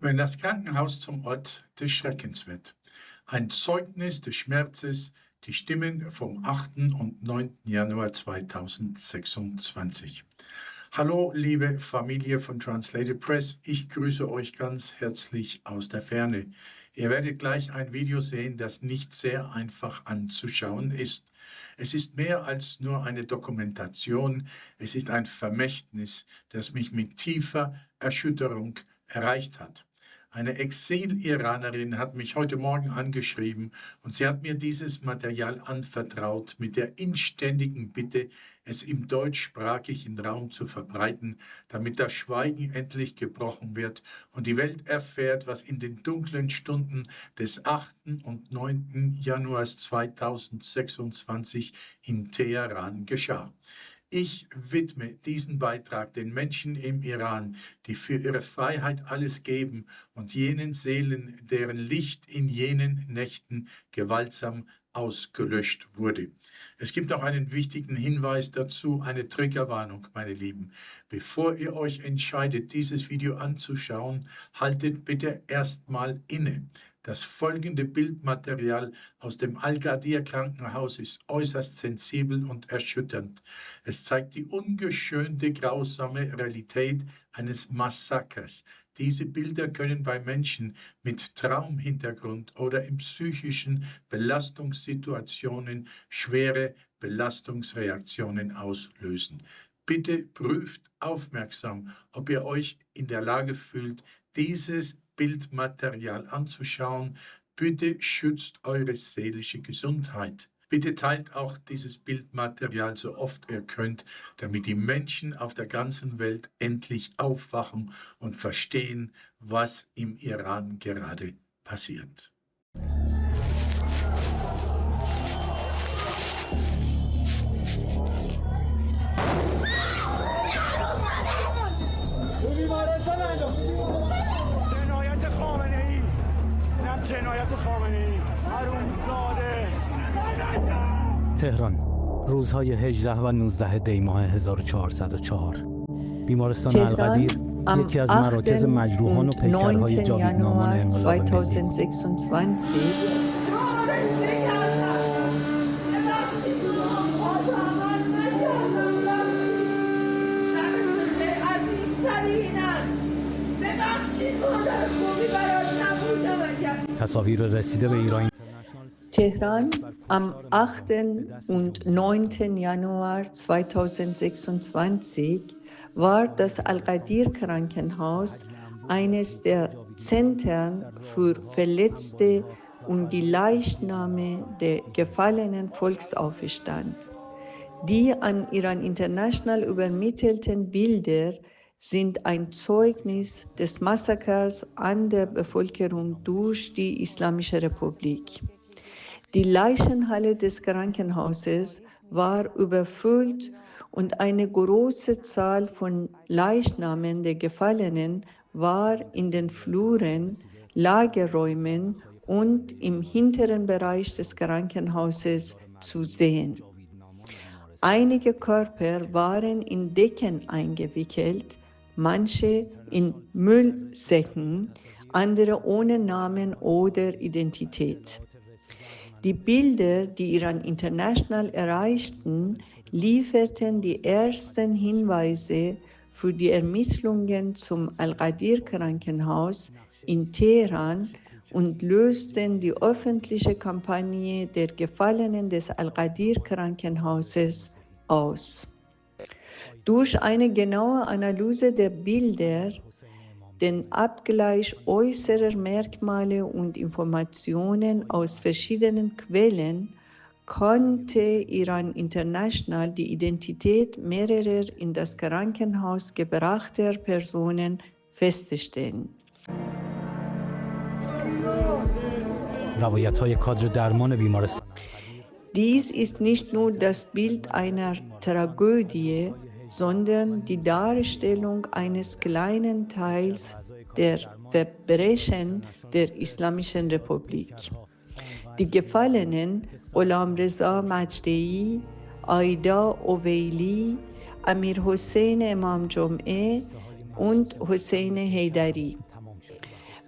Wenn das Krankenhaus zum Ort des Schreckens wird. Ein Zeugnis des Schmerzes, die Stimmen vom 8. und 9. Januar 2026. Hallo, liebe Familie von Translated Press, ich grüße euch ganz herzlich aus der Ferne. Ihr werdet gleich ein Video sehen, das nicht sehr einfach anzuschauen ist. Es ist mehr als nur eine Dokumentation, es ist ein Vermächtnis, das mich mit tiefer Erschütterung erreicht hat. Eine Exil-Iranerin hat mich heute Morgen angeschrieben und sie hat mir dieses Material anvertraut mit der inständigen Bitte, es im deutschsprachigen Raum zu verbreiten, damit das Schweigen endlich gebrochen wird und die Welt erfährt, was in den dunklen Stunden des 8. und 9. Januars 2026 in Teheran geschah. Ich widme diesen Beitrag den Menschen im Iran, die für ihre Freiheit alles geben, und jenen Seelen, deren Licht in jenen Nächten gewaltsam ausgelöscht wurde. Es gibt noch einen wichtigen Hinweis dazu, eine Triggerwarnung, meine Lieben. Bevor ihr euch entscheidet, dieses Video anzuschauen, haltet bitte erstmal inne. Das folgende Bildmaterial aus dem Al-Gadir-Krankenhaus ist äußerst sensibel und erschütternd. Es zeigt die ungeschönte, grausame Realität eines Massakers. Diese Bilder können bei Menschen mit Traumhintergrund oder in psychischen Belastungssituationen schwere Belastungsreaktionen auslösen. Bitte prüft aufmerksam, ob ihr euch in der Lage fühlt, dieses Bildmaterial anzuschauen. Bitte schützt eure seelische Gesundheit. Bitte teilt auch dieses Bildmaterial so oft ihr könnt, damit die Menschen auf der ganzen Welt endlich aufwachen und verstehen, was im Iran gerade passiert. تهران روزهای 18 و 19 دی ماه 1404 بیمارستان القدیر یکی از مراکز مجروحان و پیکرهای جاویدنامان انقلاب ملی. تصاویر رسیده به ایران. Teheran am 8. und 9. Januar 2026 war das Al-Gadir-Krankenhaus eines der Zentren für Verletzte und die Leichname der gefallenen Volksaufstand. Die an Iran International übermittelten Bilder sind ein Zeugnis des Massakers an der Bevölkerung durch die Islamische Republik. Die Leichenhalle des Krankenhauses war überfüllt und eine große Zahl von Leichnamen der Gefallenen war in den Fluren, Lagerräumen und im hinteren Bereich des Krankenhauses zu sehen. Einige Körper waren in Decken eingewickelt, manche in Müllsäcken, andere ohne Namen oder Identität. Die Bilder, die Iran International erreichten, lieferten die ersten Hinweise für die Ermittlungen zum Al-Gadir-Krankenhaus in Teheran und lösten die öffentliche Kampagne der Gefallenen des Al-Gadir-Krankenhauses aus. Durch eine genaue Analyse der Bilder, den Abgleich äußerer Merkmale und Informationen aus verschiedenen Quellen konnte Iran International die Identität mehrerer in das Krankenhaus gebrachter Personen feststellen. روایت‌های کادر درمان بیمارستان. Dies ist nicht nur das Bild einer Tragödie, sondern die Darstellung eines kleinen Teils der Verbrechen der Islamischen Republik. Die Gefallenen Ghulam Reza Majdei, Aida Oveili, Amir Hossein Imam Jomeh und Hossein Heydari.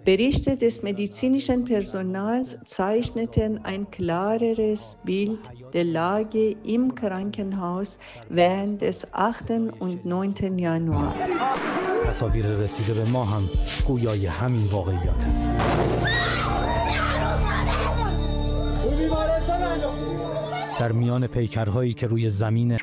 Berichte des medizinischen Personals zeichneten ein klareres Bild der Lage im Krankenhaus während des 8. und 9. Januar. تصاویر رسیده به ما هم گویای همین واقعیات است. در میان پیکرهایی که روی زمین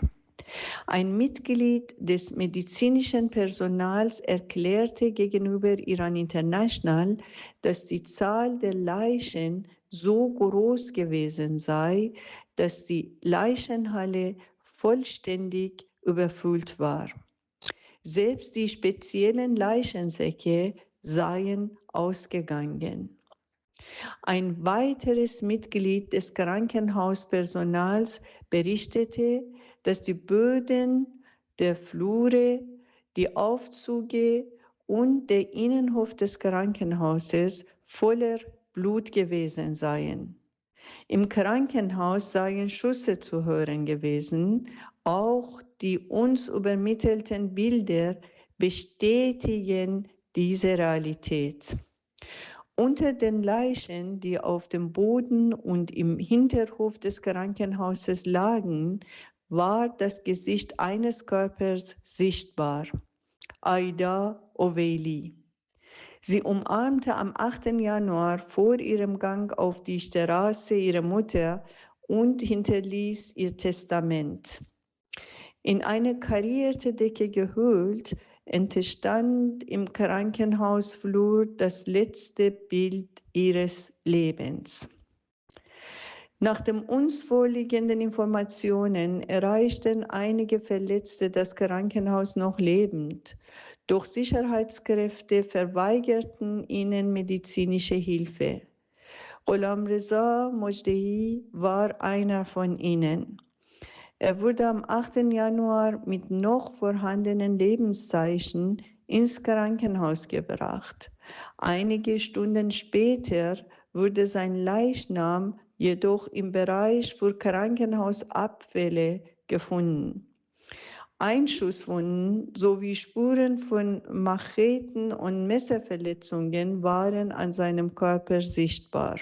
Ein Mitglied des medizinischen Personals erklärte gegenüber Iran International, dass die Zahl der Leichen so groß gewesen sei, dass die Leichenhalle vollständig überfüllt war. Selbst die speziellen Leichensäcke seien ausgegangen. Ein weiteres Mitglied des Krankenhauspersonals berichtete, dass die Böden der Flure, die Aufzüge und der Innenhof des Krankenhauses voller Blut gewesen seien. Im Krankenhaus seien Schüsse zu hören gewesen. Auch die uns übermittelten Bilder bestätigen diese Realität. Unter den Leichen, die auf dem Boden und im Hinterhof des Krankenhauses lagen, war das Gesicht eines Körpers sichtbar, Aida Oveili. Sie umarmte am 8. Januar vor ihrem Gang auf die Straße ihre Mutter und hinterließ ihr Testament. In eine karierte Decke gehüllt, entstand im Krankenhausflur das letzte Bild ihres Lebens. Nach den uns vorliegenden Informationen erreichten einige Verletzte das Krankenhaus noch lebend, doch Sicherheitskräfte verweigerten ihnen medizinische Hilfe. Gholamreza Mojdei war einer von ihnen. Er wurde am 8. Januar mit noch vorhandenen Lebenszeichen ins Krankenhaus gebracht. Einige Stunden später wurde sein Leichnam jedoch im Bereich für Krankenhausabfälle gefunden. Einschusswunden sowie Spuren von Macheten und Messerverletzungen waren an seinem Körper sichtbar.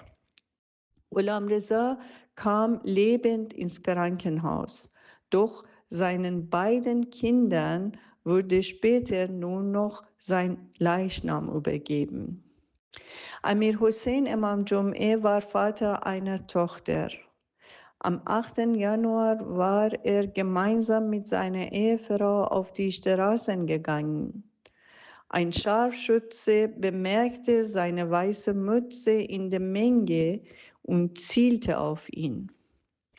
Gholamreza kam lebend ins Krankenhaus, doch seinen beiden Kindern wurde später nur noch sein Leichnam übergeben. Amir Hossein Imam Jom'eh war Vater einer Tochter. Am 8. Januar war er gemeinsam mit seiner Ehefrau auf die Straßen gegangen. Ein Scharfschütze bemerkte seine weiße Mütze in der Menge und zielte auf ihn.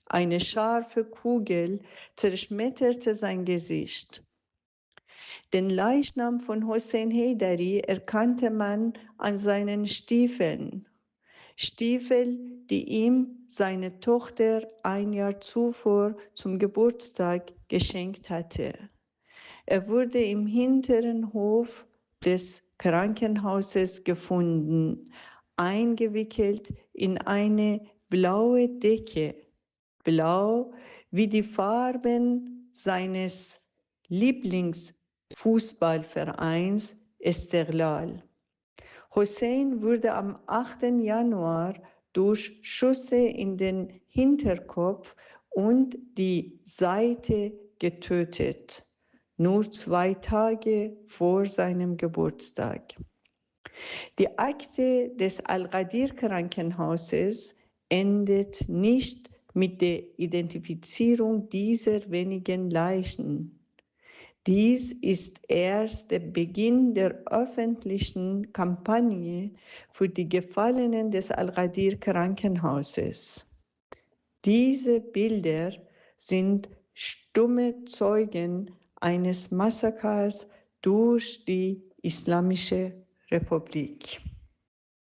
Eine scharfe Kugel zerschmetterte sein Gesicht. Den Leichnam von Hossein Heydari erkannte man an seinen Stiefeln. Stiefel, die ihm seine Tochter ein Jahr zuvor zum Geburtstag geschenkt hatte. Er wurde im hinteren Hof des Krankenhauses gefunden, eingewickelt in eine blaue Decke, blau wie die Farben seines Lieblingsfußballvereins Esteghlal. Hossein wurde am 8. Januar durch Schüsse in den Hinterkopf und die Seite getötet, nur 2 Tage vor seinem Geburtstag. Die Akte des Al-Ghadir-Krankenhauses endet nicht mit der Identifizierung dieser wenigen Leichen. Dies ist erst der Beginn der öffentlichen Kampagne für die Gefallenen des Al-Ghadir-Krankenhauses. Diese Bilder sind stumme Zeugen eines Massakers durch die Islamische Republik.